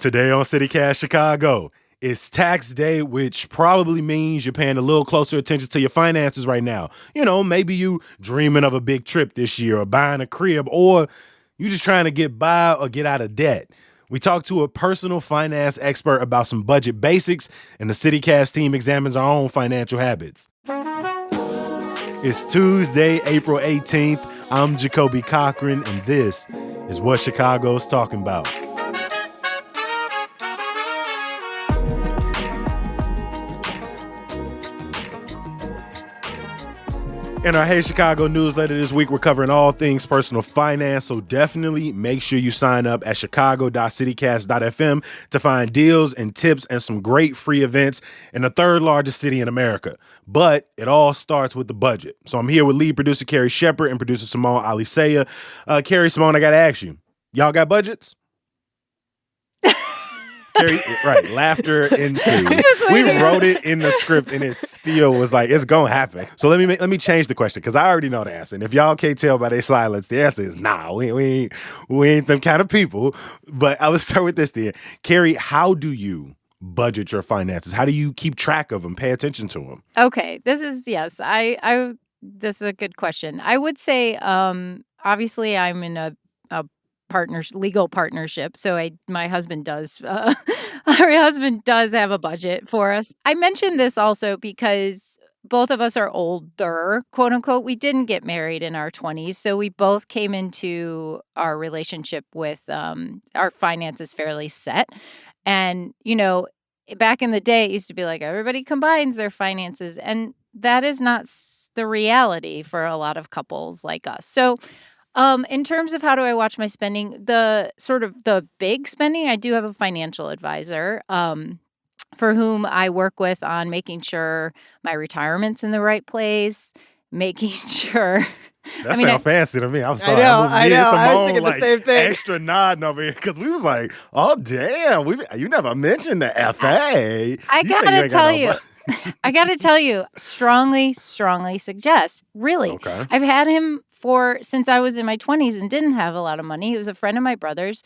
Today on CityCast Chicago, it's tax day, which probably means you're paying a little closer attention to your finances right now. You know, maybe you dreaming of a big trip this year or buying a crib, or you just trying to get by or get out of debt. We talked to a personal finance expert about some budget basics, and the CityCast team examines our own financial habits. It's Tuesday, April 18th. I'm Jacoby Cochran, and this is what Chicago's talking about. In our Hey Chicago newsletter this week, we're covering all things personal finance, so definitely make sure you sign up at chicago.citycast.fm to find deals and tips and some great free events in the third largest city in America. But it all starts with the budget. So I'm here with lead producer Carrie Shepard and producer Simone Alisea. Carrie, Simone, I got to ask you, y'all got budgets? Carrie, right, laughter ensues. We wrote it in the script, and it still was like, it's gonna happen. So let me change the question, because I already know the answer. And if y'all can't tell by their silence, the answer is nah. We ain't them kind of people. But I would start with this then. Carrie, how do you budget your finances? How do you keep track of them? Pay attention to them? Okay, this is this is a good question. I would say, obviously, I'm in a legal partnership. So my husband does, our husband does have a budget for us. I mentioned this also because both of us are older, quote unquote. We didn't get married in our 20s. So we both came into our relationship with our finances fairly set. And, you know, back in the day, it used to be like everybody combines their finances. And that is not the reality for a lot of couples like us. So in terms of how do I watch my spending, the big spending, I do have a financial advisor for whom I work with on making sure my retirement's in the right place, making sure. That sounds fancy to me. I'm sorry. I know. I was thinking the same thing. Extra nodding over here, because we was like, oh, damn. You never mentioned the FA. I gotta tell you, strongly suggest. Really. Okay. I've had him since I was in my 20s and didn't have a lot of money. He was a friend of my brother's,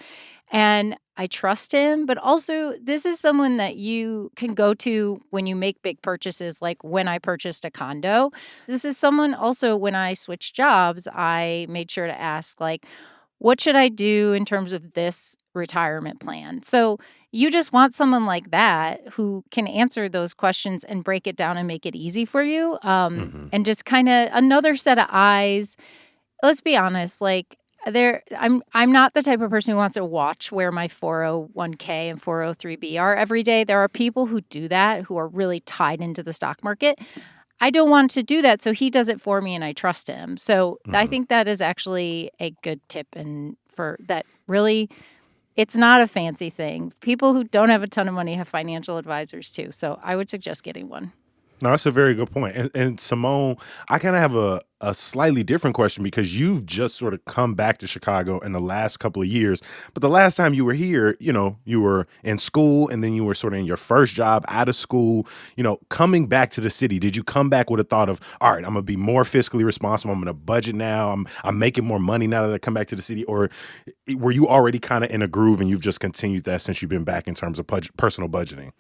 and I trust him. But also, this is someone that you can go to when you make big purchases, like when I purchased a condo. This is someone also, when I switched jobs, I made sure to ask, like, what should I do in terms of this retirement plan? So you just want someone like that who can answer those questions and break it down and make it easy for you. And just kind of another set of eyes. Let's be honest, like I'm not the type of person who wants to watch where my 401k and 403b are every day. There are people who do that, who are really tied into the stock market. I don't want to do that, so he does it for me, and I trust him. So I think that is actually a good tip, and for that, really, it's not a fancy thing. People who don't have a ton of money have financial advisors too, so I would suggest getting one. No, that's a very good point. And Simone, I kind of have a slightly different question, because you've just sort of come back to Chicago in the last couple of years. But the last time you were here, you know, you were in school, and then you were sort of in your first job out of school. You know, coming back to the city, did you come back with a thought of, all right, I'm going to be more fiscally responsible, I'm going to budget now, I'm making more money now that I come back to the city? Or were you already kind of in a groove and you've just continued that since you've been back in terms of personal budgeting?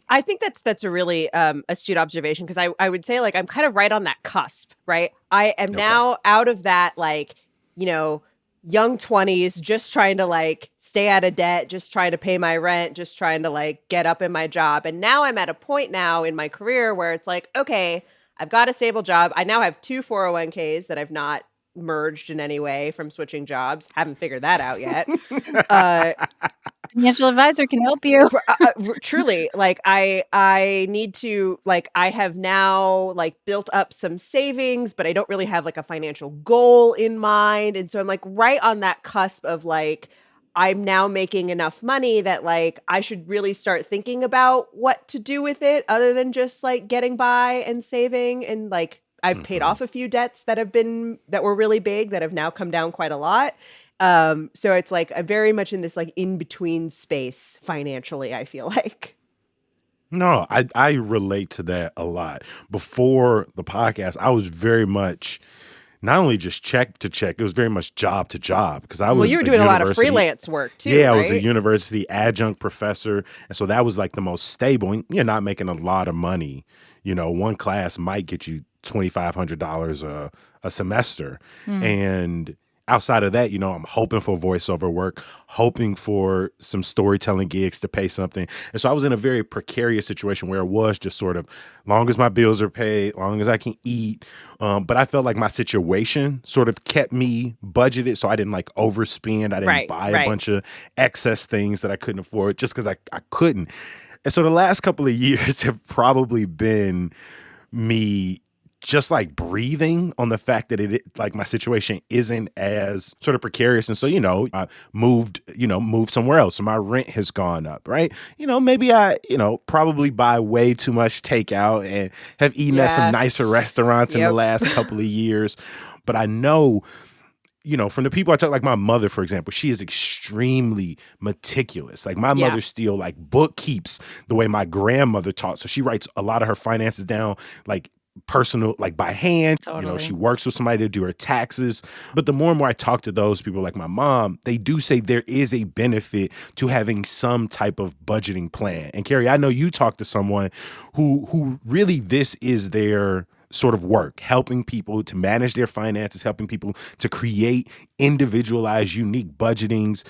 I think that's a really astute observation, because I would say, like, I'm kind of right on that cusp, right? I am now out of that, like, you know, young 20s, just trying to, like, stay out of debt, just trying to pay my rent, just trying to, like, get up in my job. And now I'm at a point now in my career where it's like, okay, I've got a stable job. I now have 2 401ks that I've not merged in any way from switching jobs. Haven't figured that out yet. Financial advisor can help you. Truly, like I need to, like, I have now, like, built up some savings, but I don't really have, like, a financial goal in mind. And so I'm, like, right on that cusp of, like, I'm now making enough money that, like, I should really start thinking about what to do with it other than just, like, getting by and saving. And, like, I've paid off a few debts that were really big, that have now come down quite a lot. So it's like I'm very much in this, like, in-between space financially, I feel like. No, I relate to that a lot. Before the podcast, I was very much not only just check to check, it was very much job to job because I Well, was you were a doing a lot of university. freelance work too, Yeah, I was a right? university adjunct professor. And so that was like the most stable. And you're not making a lot of money. One class might get you $2,500 a semester. Mm. And outside of that, I'm hoping for voiceover work, hoping for some storytelling gigs to pay something. And so I was in a very precarious situation where it was just sort of long as my bills are paid, long as I can eat. But I felt like my situation sort of kept me budgeted. So I didn't like overspend. I didn't Right, buy a right. bunch of excess things that I couldn't afford just because I couldn't. And so the last couple of years have probably been me just like breathing on the fact that like my situation isn't as sort of precarious. And so, I moved somewhere else. So my rent has gone up, right? Maybe I, probably buy way too much takeout and have eaten at some Yeah. nicer restaurants in the Yep. last couple of years. But I know, from the people I talk, like my mother, for example, she is extremely meticulous. Like my Yeah. mother still like bookkeeps the way my grandmother taught. So she writes a lot of her finances down, like personal, like by hand. Totally. She works with somebody to do her taxes. But the more and more I talk to those people like my mom, they do say there is a benefit to having some type of budgeting plan. And Carrie, I know you talk to someone who really this is their sort of work, helping people to manage their finances, helping people to create individualized, unique budgetings.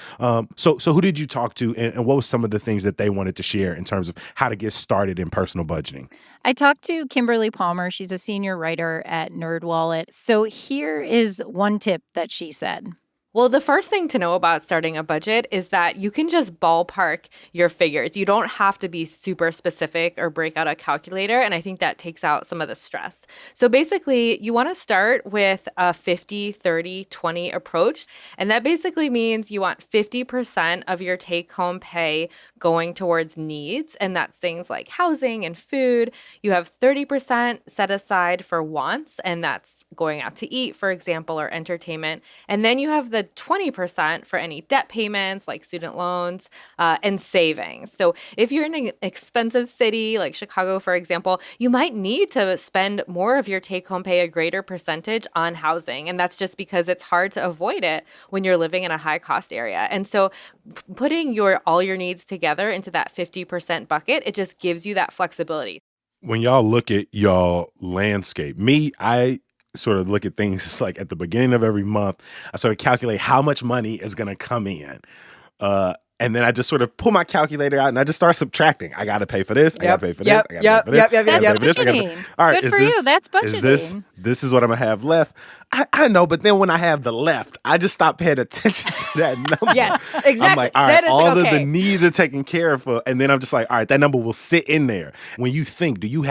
So who did you talk to, and what was some of the things that they wanted to share in terms of how to get started in personal budgeting? I talked to Kimberly Palmer. She's a senior writer at NerdWallet. So here is one tip that she said. Well, the first thing to know about starting a budget is that you can just ballpark your figures. You don't have to be super specific or break out a calculator. And I think that takes out some of the stress. So basically, you want to start with a 50, 30, 20 approach. And that basically means you want 50% of your take-home pay going towards needs. And that's things like housing and food. You have 30% set aside for wants. And that's going out to eat, for example, or entertainment. And then you have the 20% for any debt payments like student loans and savings. So if you're in an expensive city like Chicago, for example, you might need to spend more of your take-home pay, a greater percentage on housing. And that's just because it's hard to avoid it when you're living in a high-cost area. And so putting all your needs together into that 50% bucket, it just gives you that flexibility. When y'all look at y'all landscape, I sort of look at things just like at the beginning of every month, I sort of calculate how much money is going to come in. And then I just sort of pull my calculator out and I just start subtracting. I got to pay for this. I got to pay for this. I got to pay for this. Yep. That's I gotta pay for this, I gotta budgeting. pay- All right, Good for you. That's budgeting. This is what I'm going to have left. I know, but then when I have the left, I just stop paying attention to that number. Yes, exactly. I'm like, all That right, is all of okay. the needs are taken care of. And then I'm just like, all right, that number will sit in there. When you think, do you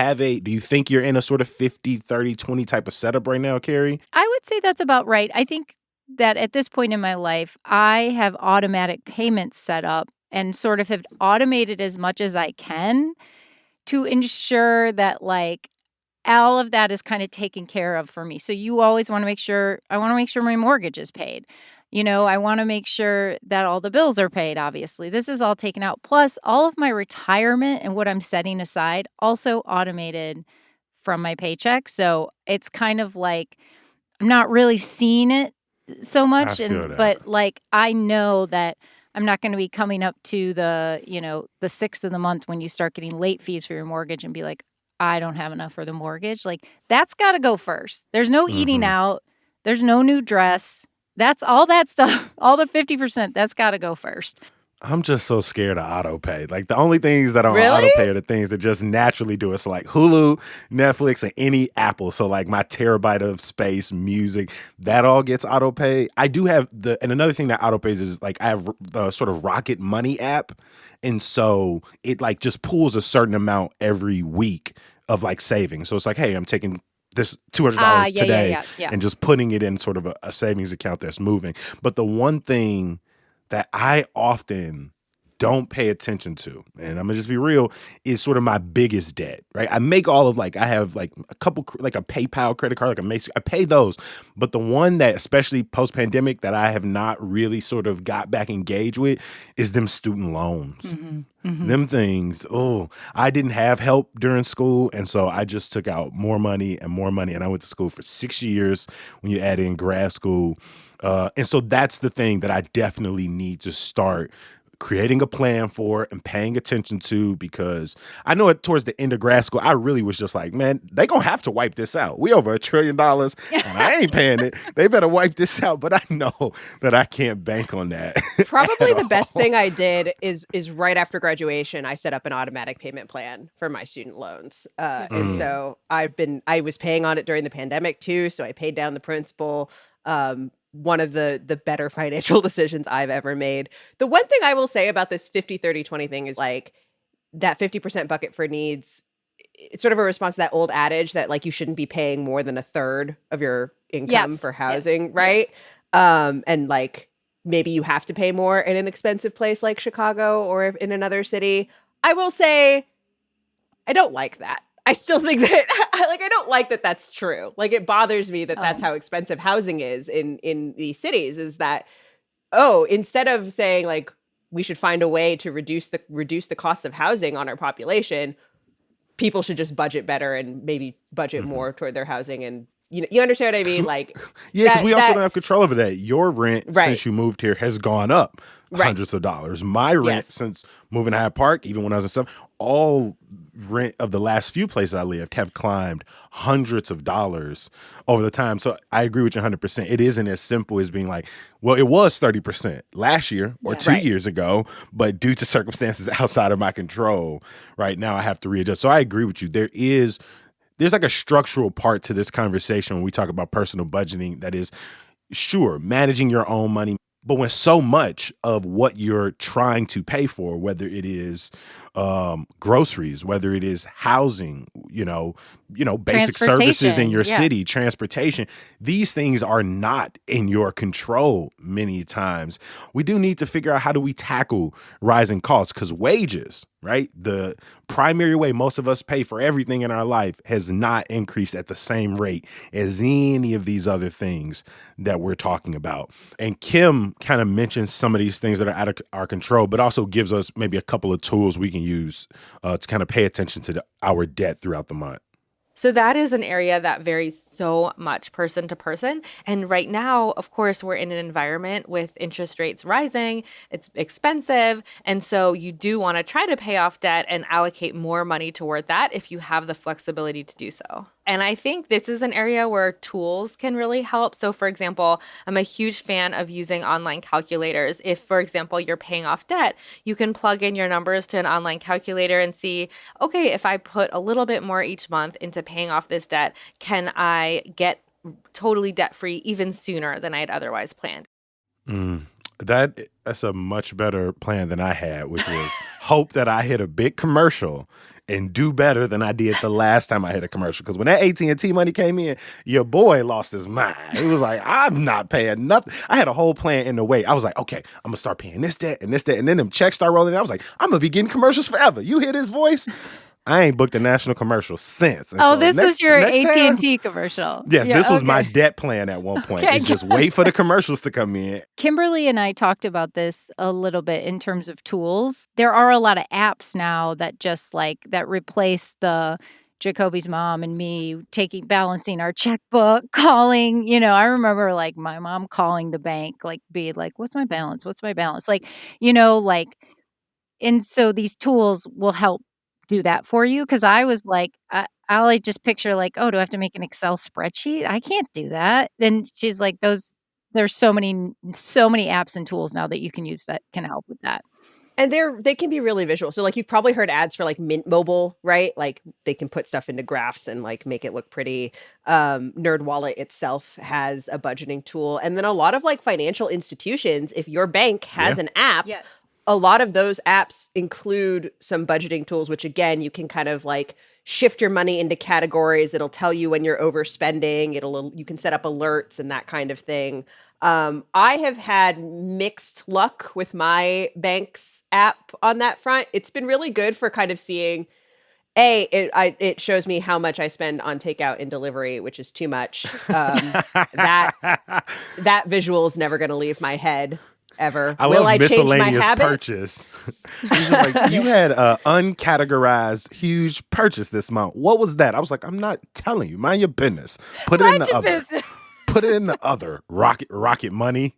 think you're in a sort of 50, 30, 20 type of setup right now, Carrie? I would say that's about right. I think that at this point in my life, I have automatic payments set up and sort of have automated as much as I can to ensure that like all of that is kind of taken care of for me. So you always want to make sure, I want to make sure my mortgage is paid. I want to make sure that all the bills are paid, obviously. This is all taken out. Plus, all of my retirement and what I'm setting aside also automated from my paycheck. So it's kind of like I'm not really seeing it so much. feel that. But like I know that I'm not going to be coming up to the 6th of the month when you start getting late fees for your mortgage and be like, I don't have enough for the mortgage. Like that's got to go first. There's no eating out. There's no new dress. That's all that stuff. All the 50%, that's got to go first. I'm just so scared of auto pay. Like the only things that are on Really? auto pay are the things that just naturally do it. So like Hulu, Netflix, and any Apple. So like my terabyte of space, music, that all gets auto pay. I do have and another thing that auto pays is like I have the sort of Rocket Money app. And so it like just pulls a certain amount every week of like savings. So it's like, hey, I'm taking this $200 today yeah. and just putting it in sort of a savings account that's moving. But the one thing that I often don't pay attention to, and I'm gonna just be real, is sort of my biggest debt, right? I make all of I have like a couple, like a PayPal credit card, like a Macy, I pay those. But the one that, especially post pandemic, that I have not really sort of got back engaged with is them student loans. Them things, I didn't have help during school. And so I just took out more money and more money. And I went to school for 6 years when you add in grad school. And so that's the thing that I definitely need to start creating a plan for and paying attention to, because I know it towards the end of grad school, I really was just like, man, they gonna have to wipe this out. We over $1 trillion and I ain't paying it. They better wipe this out. But I know that I can't bank on that. Probably the best thing I did is right after graduation, I set up an automatic payment plan for my student loans. And so I was paying on it during the pandemic too. So I paid down the principal. One of the better financial decisions I've ever made. The one thing I will say about this 50-30-20 thing is like that 50% bucket for needs. It's sort of a response to that old adage that like you shouldn't be paying more than a third of your income for housing, right? And like maybe you have to pay more in an expensive place like Chicago or in another city. I will say I don't like that. I still think that I don't like that that's true. Like it bothers me that that's how expensive housing is in these cities, is that, instead of saying like we should find a way to reduce the cost of housing on our population, people should just budget better and maybe budget more toward their housing. And you understand what I mean? Like, because we also don't have control over that. Your rent since you moved here has gone up hundreds of dollars. My rent since moving to Hyde Park, even when I was in stuff, all rent of the last few places I lived have climbed hundreds of dollars over the time. So I agree with you 100%. It isn't as simple as being like, well, it was 30% last year or 2 years ago, but due to circumstances outside of my control, right now I have to readjust. So I agree with you. There's like a structural part to this conversation when we talk about personal budgeting that is, sure, managing your own money. But when so much of what you're trying to pay for, whether it is groceries, whether it is housing, basic services in your city, transportation, these things are not in your control many times. We do need to figure out how do we tackle rising costs, because wages, right? The primary way most of us pay for everything in our life has not increased at the same rate as any of these other things that we're talking about. And Kim kind of mentions some of these things that are out of our control, but also gives us maybe a couple of tools we can use to kind of pay attention to our debt throughout the month. So that is an area that varies so much person to person. And right now, of course, we're in an environment with interest rates rising. It's expensive. And so you do want to try to pay off debt and allocate more money toward that if you have the flexibility to do so. And I think this is an area where tools can really help. So, for example, I'm a huge fan of using online calculators. If, for example, you're paying off debt, you can plug in your numbers to an online calculator and see, okay, if I put a little bit more each month into paying off this debt, can I get totally debt-free even sooner than I had otherwise planned? That's a much better plan than I had, which was hope that I hit a big commercial and do better than I did the last time I hit a commercial. Because when that AT&T money came in, your boy lost his mind. He was like, I'm not paying nothing. I had a whole plan in the way. I was like, okay, I'm going to start paying this debt and this debt. And then them checks start rolling in. I was like, I'm going to be getting commercials forever. You hear his voice? I ain't booked a national commercial since. And Oh, so this was your time- AT&T commercial. Yes, this was my debt plan at one point. Okay. It's just wait for the commercials to come in. Kimberly and I talked about this a little bit in terms of tools. There are a lot of apps now that just that replace the Jacoby's mom and me balancing our checkbook, calling, I remember my mom calling the bank, be like, what's my balance? What's my balance? And so these tools will help do that for you. Cause I was like, I'll just picture oh, do I have to make an Excel spreadsheet? I can't do that. And she's like, there's so many apps and tools now that you can use that can help with that. And they can be really visual. So you've probably heard ads for Mint Mobile, right? They can put stuff into graphs and make it look pretty. NerdWallet itself has a budgeting tool. And then a lot of financial institutions, if your bank has an app, a lot of those apps include some budgeting tools, which again, you can kind of shift your money into categories. It'll tell you when you're overspending. You can set up alerts and that kind of thing. I have had mixed luck with my bank's app on that front. It's been really good for kind of seeing it shows me how much I spend on takeout and delivery, which is too much. That that visual is never gonna leave my head ever. I Will love I change my miscellaneous habit? purchase. He's just like, you had a uncategorized huge purchase this month. What was that? I was like, I'm not telling you. Mind your business. Put it in Mind the your other. business. Put it in the other. Rocket money.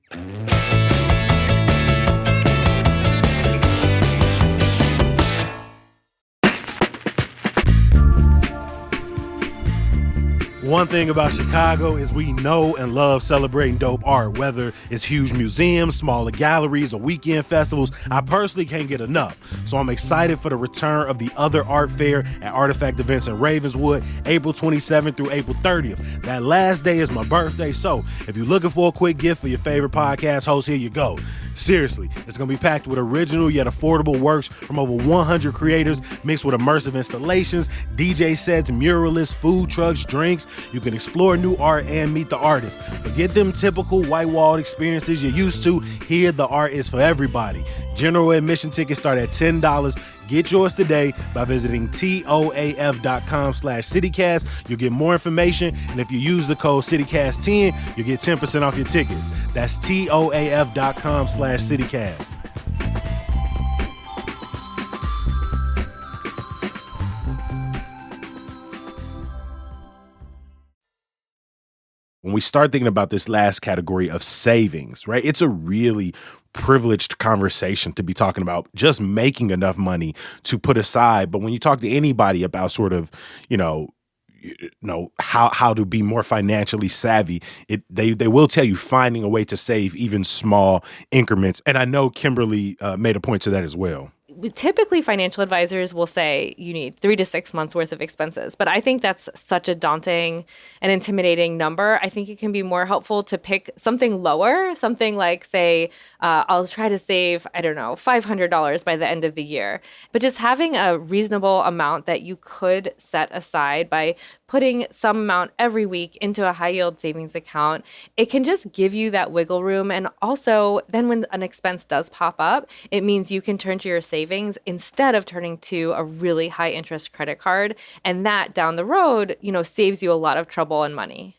One thing about Chicago is we know and love celebrating dope art, whether it's huge museums, smaller galleries, or weekend festivals. I personally can't get enough. So I'm excited for the return of the Other Art Fair at Artifact Events in Ravenswood, April 27th through April 30th. That last day is my birthday, so if you're looking for a quick gift for your favorite podcast host, here you go. Seriously, it's going to be packed with original yet affordable works from over 100 creators, mixed with immersive installations, DJ sets, muralists, food trucks, drinks. You can explore new art and meet the artists. Forget them typical white-walled experiences you're used to. Here, the art is for everybody. General admission tickets start at $10. Get yours today by visiting toaf.com/citycast. You'll get more information, and if you use the code CityCast10, you'll get 10% off your tickets. That's toaf.com/citycast. When we start thinking about this last category of savings, right, it's a really privileged conversation to be talking about just making enough money to put aside. But when you talk to anybody about sort of, how to be more financially savvy, they will tell you finding a way to save even small increments. And I know Kimberly made a point to that as well. Typically, financial advisors will say you need 3 to 6 months worth of expenses. But I think that's such a daunting and intimidating number. I think it can be more helpful to pick something lower, something like, say, I'll try to save, I don't know, $500 by the end of the year. But just having a reasonable amount that you could set aside by putting some amount every week into a high yield savings account, it can just give you that wiggle room. And also, then when an expense does pop up, it means you can turn to your savings instead of turning to a really high interest credit card. And that down the road, saves you a lot of trouble and money.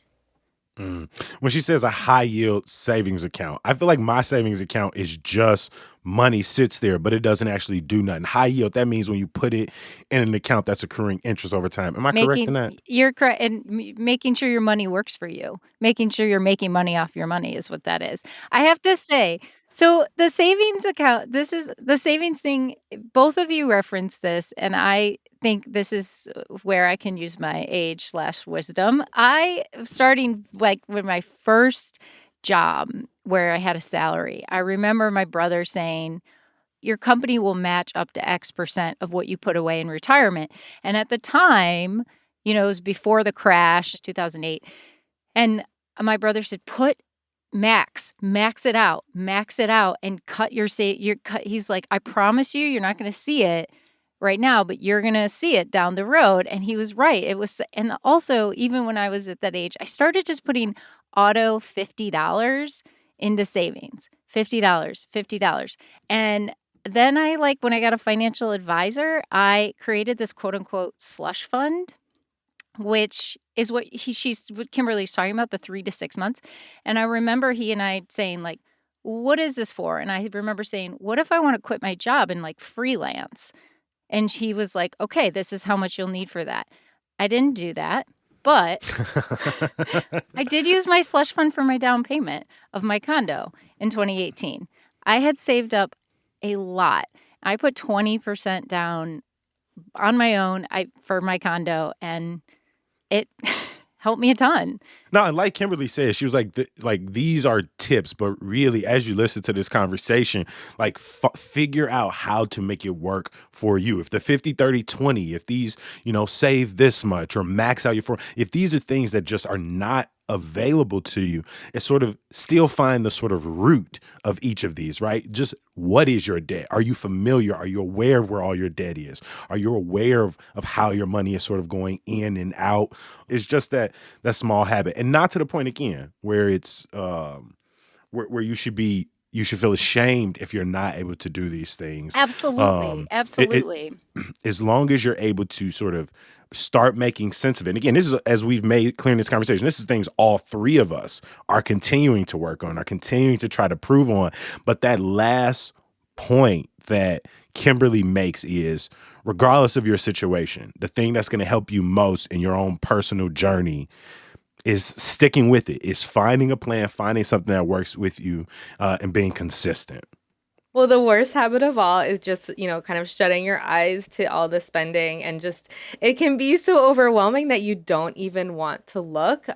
When she says a high yield savings account, I feel like my savings account is just money sits there, but it doesn't actually do nothing. High yield, that means when you put it in an account that's accruing interest over time. Am I correct in that? You're correct. And making sure your money works for you, making sure you're making money off your money is what that is. I have to say, so the savings account, this is the savings thing. Both of you referenced this, and I think this is where I can use my age/wisdom. I starting like with my first job where I had a salary. I remember my brother saying, your company will match up to X% of what you put away in retirement. And at the time, it was before the crash, 2008. And my brother said, max it out, and cut your he's like, I promise you, you're not going to see it right now, but you're going to see it down the road. And he was right. And also, even when I was at that age, I started just putting auto $50 into savings, $50. And then when I got a financial advisor, I created this quote unquote slush fund, which is what what Kimberly's talking about, the 3 to 6 months. And I remember he and I saying what is this for? And I remember saying, what if I want to quit my job and freelance? And he was like, okay, this is how much you'll need for that. I didn't do that, but I did use my slush fund for my down payment of my condo in 2018. I had saved up a lot. I put 20% down on my own for my condo, and it helped me a ton. No, and like Kimberly said, she was like, these are tips, but really, as you listen to this conversation, figure out how to make it work for you. If the 50, 30, 20, if these, save this much or max out if these are things that just are not available to you, it's sort of still find the sort of root of each of these, right? Just what is your debt? Are you familiar? Are you aware of where all your debt is? Are you aware of how your money is sort of going in and out? It's just that small habit. And not to the point, again, where it's where you should feel ashamed if you're not able to do these things. Absolutely. It, Absolutely. as long as you're able to sort of start making sense of it. And again, this is, as we've made clear in this conversation, this is things all three of us are continuing to work on, are continuing to try to prove on. But that last point that Kimberly makes is, regardless of your situation, the thing that's going to help you most in your own personal journey is sticking with it, is finding a plan, finding something that works with you, and being consistent. Well, the worst habit of all is just, kind of shutting your eyes to all the spending, and just, it can be so overwhelming that you don't even want to look.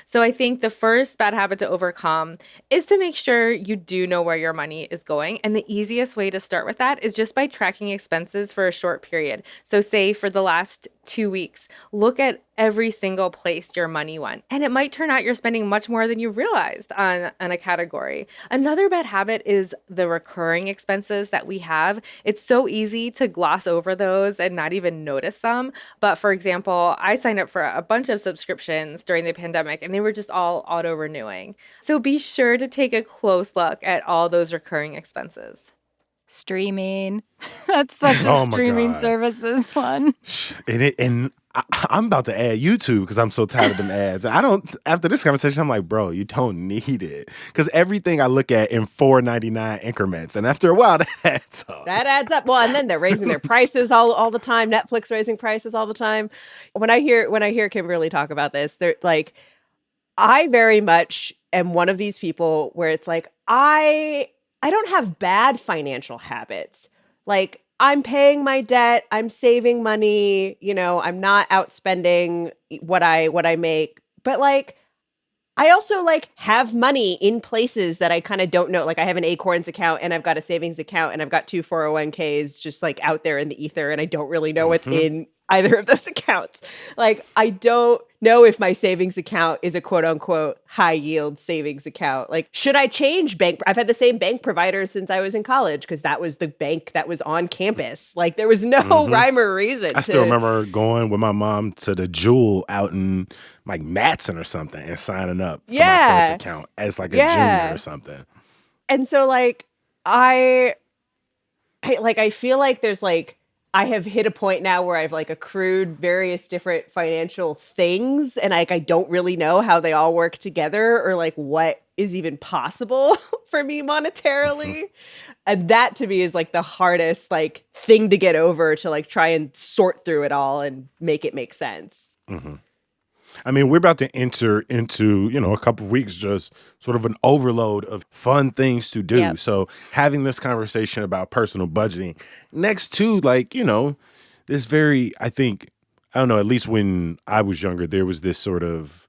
So I think the first bad habit to overcome is to make sure you do know where your money is going. And the easiest way to start with that is just by tracking expenses for a short period. So say for the last 2 weeks, look at every single place your money went. And it might turn out you're spending much more than you realized on a category. Another bad habit is the recurring expenses that we have. It's so easy to gloss over those and not even notice them. But for example, I signed up for a bunch of subscriptions during the pandemic, and they were just all auto-renewing. So be sure to take a close look at all those recurring expenses. Streaming. That's such a Oh my streaming God. services one. And I'm about to add YouTube because I'm so tired of them ads. After this conversation, I'm like, bro, you don't need it. Because everything I look at in $4.99 increments. And after a while, that adds up. That adds up. Well, and then they're raising their prices all the time. Netflix raising prices all the time. When I hear Kimberly talk about this, they're like, I very much am one of these people where it's like, I don't have bad financial habits. Like, I'm paying my debt, I'm saving money, I'm not outspending what I make. But like, I also like have money in places that I kind of don't know. Like, I have an Acorns account, and I've got a savings account, and I've got 2 401ks just like out there in the ether, and I don't really know what's in either of those accounts. Like, I don't know if my savings account is a quote unquote high yield savings account. Like, should I change bank? I've had the same bank provider since I was in college because that was the bank that was on campus. Like, there was no rhyme or reason. I still remember going with my mom to the Jewel out in like Matson or something and signing up for my first account as like a junior or something. And so like I feel like there's like, I have hit a point now where I've like accrued various different financial things, and like I don't really know how they all work together or like what is even possible for me monetarily. And that to me is like the hardest like thing to get over, to like try and sort through it all and make it make sense. I mean, we're about to enter into, a couple of weeks, just sort of an overload of fun things to do. Yep. So having this conversation about personal budgeting next to like, this very, I think, I don't know, at least when I was younger, there was this sort of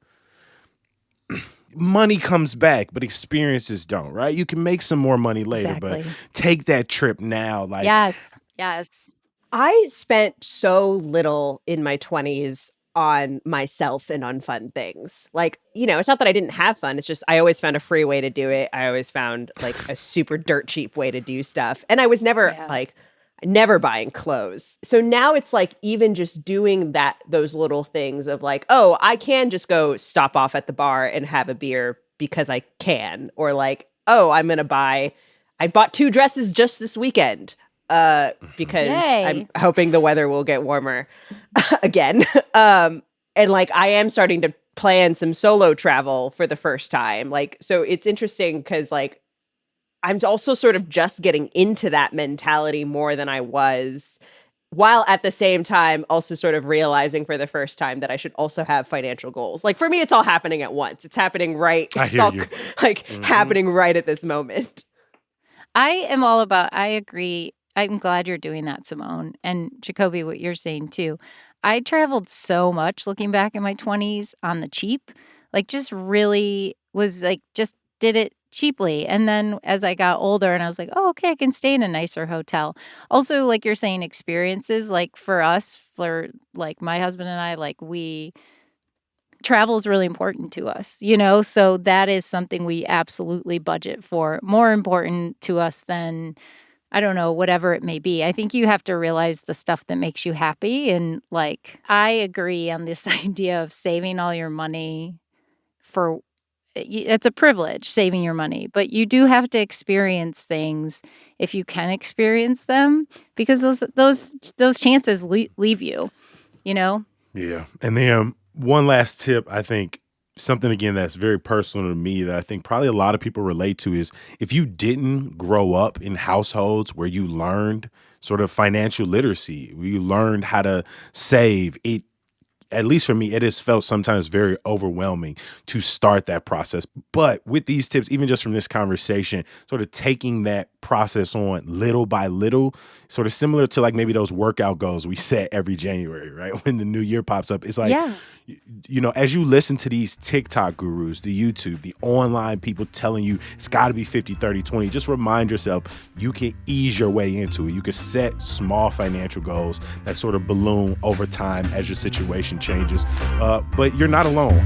money comes back, but experiences don't, right? You can make some more money later, but Exactly. take that trip now. Like, Yes. I spent so little in my 20s on myself and on fun things. Like, it's not that I didn't have fun. It's just I always found a free way to do it. I always found like a super dirt cheap way to do stuff. And I was never never buying clothes. So now it's like even just doing those little things of like, oh, I can just go stop off at the bar and have a beer because I can. Or like, oh, I bought 2 dresses just this weekend. Because Yay. I'm hoping the weather will get warmer again. And like, I am starting to plan some solo travel for the first time. Like, so it's interesting because like, I'm also sort of just getting into that mentality more than I was, while at the same time also sort of realizing for the first time that I should also have financial goals. Like, for me, it's all happening at once. It's happening right. I It's hear all you. like happening right at this moment. I agree. I'm glad you're doing that, Simone. And Jacoby, what you're saying too. I traveled so much looking back in my 20s on the cheap, like just really was like, just did it cheaply. And then as I got older and I was like, oh, okay, I can stay in a nicer hotel. Also, like you're saying, experiences, like for us, for like my husband and I, like travel is really important to us, so that is something we absolutely budget for. More important to us than, I don't know, whatever it may be. I think you have to realize the stuff that makes you happy. And like, I agree on this idea of saving all your money for it's a privilege saving your money, but you do have to experience things if you can experience them, because those chances leave you, you know? Yeah. And then one last tip, I think something again that's very personal to me that I think probably a lot of people relate to is if you didn't grow up in households where you learned sort of financial literacy, where you learned how to save, it at least for me, it has felt sometimes very overwhelming to start that process. But with these tips, even just from this conversation, sort of taking that process on little by little, sort of similar to like maybe those workout goals we set every January, right? When the new year pops up, it's like, Yeah. as you listen to these TikTok gurus, the YouTube, the online people telling you it's got to be 50, 30, 20, just remind yourself you can ease your way into it. You can set small financial goals that sort of balloon over time as your situation changes. But you're not alone.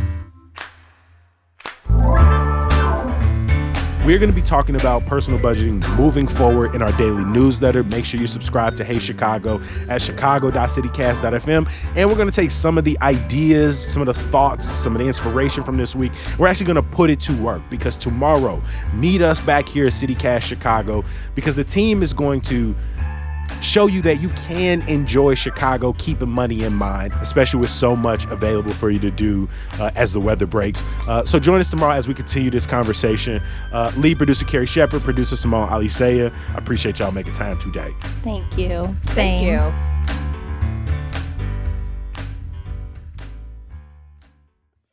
We're going to be talking about personal budgeting moving forward in our daily newsletter. Make sure you subscribe to Hey Chicago at chicago.citycast.fm. And we're going to take some of the ideas, some of the thoughts, some of the inspiration from this week. We're actually going to put it to work, because tomorrow, meet us back here at CityCast Chicago, because the team is going to show you that you can enjoy Chicago keeping money in mind, especially with so much available for you to do as the weather breaks. So join us tomorrow as we continue this conversation. Lead producer Carrie Shepard, producer Simone Alisea. I appreciate y'all making time today. Thank you. Same. Thank you.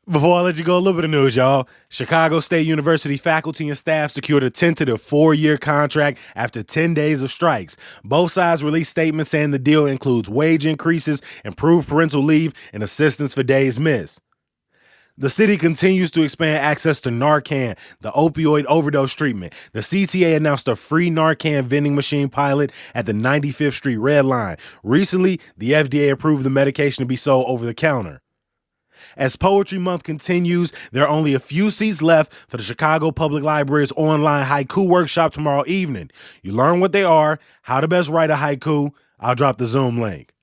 Before I let you go, a little bit of news, y'all. Chicago State University faculty and staff secured a tentative 4-year contract after 10 days of strikes. Both sides released statements saying the deal includes wage increases, improved parental leave, and assistance for days missed. The city continues to expand access to Narcan, the opioid overdose treatment. The CTA announced a free Narcan vending machine pilot at the 95th Street Red Line. Recently, the FDA approved the medication to be sold over the counter. As Poetry Month continues, there are only a few seats left for the Chicago Public Library's online haiku workshop tomorrow evening. You learn what they are, how to best write a haiku. I'll drop the Zoom link.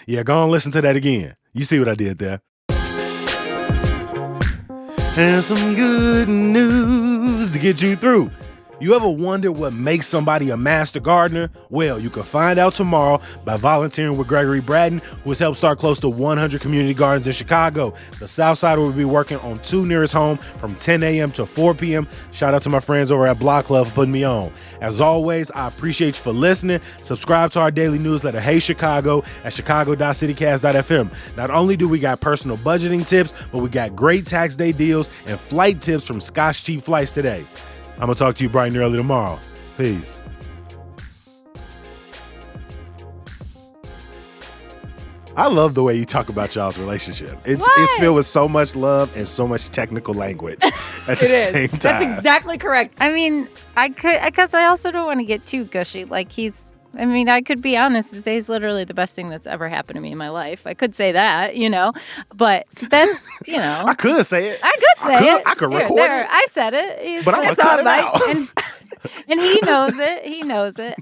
Yeah, go and listen to that again. You see what I did there. And some good news to get you through. You ever wonder what makes somebody a master gardener? Well, you can find out tomorrow by volunteering with Gregory Bratton, who has helped start close to 100 community gardens in Chicago. The South Side will be working on 2 nearest home from 10 a.m. to 4 p.m. Shout out to my friends over at Block Club for putting me on. As always, I appreciate you for listening. Subscribe to our daily newsletter, Hey Chicago, at chicago.citycast.fm. Not only do we got personal budgeting tips, but we got great tax day deals and flight tips from Scotch Cheap Flights today. I'm going to talk to you bright and early tomorrow. Peace. I love the way you talk about y'all's relationship. It's filled with so much love and so much technical language at the same time. That's exactly correct. I mean, because I also don't want to get too gushy. Like I could be honest and say he's literally the best thing that's ever happened to me in my life. I could say that, but that's, I could say it. I could say it. I could record it. I said it. But I'm going to cut it out. And he knows it. He knows it.